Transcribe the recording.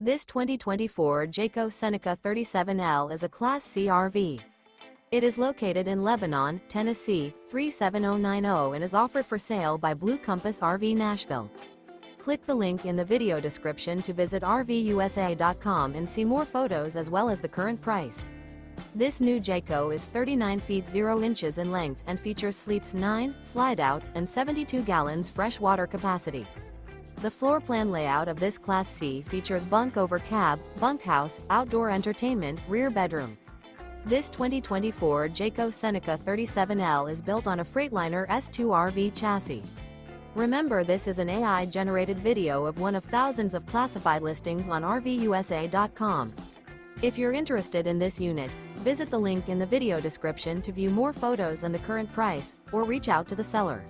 This 2024 Jayco Seneca 37L is a Class C RV. It is located in Lebanon, Tennessee, 37090 and is offered for sale by Blue Compass RV Nashville. Click the link in the video description to visit RVUSA.com and see more photos as well as the current price. This new Jayco is 39 feet 0 inches in length and features sleeps 9, Slideout, and 72 gallons fresh water capacity. The floor plan layout of this Class C features Bunk Over Cab, Bunkhouse, outdoor entertainment, rear bedroom. This 2024 Jayco Seneca 37L is built on a Freightliner S2RV chassis. Remember, this is an AI-generated video of one of thousands of classified listings on RVUSA.com. If you're interested in this unit, visit the link in the video description to view more photos and the current price, or reach out to the seller.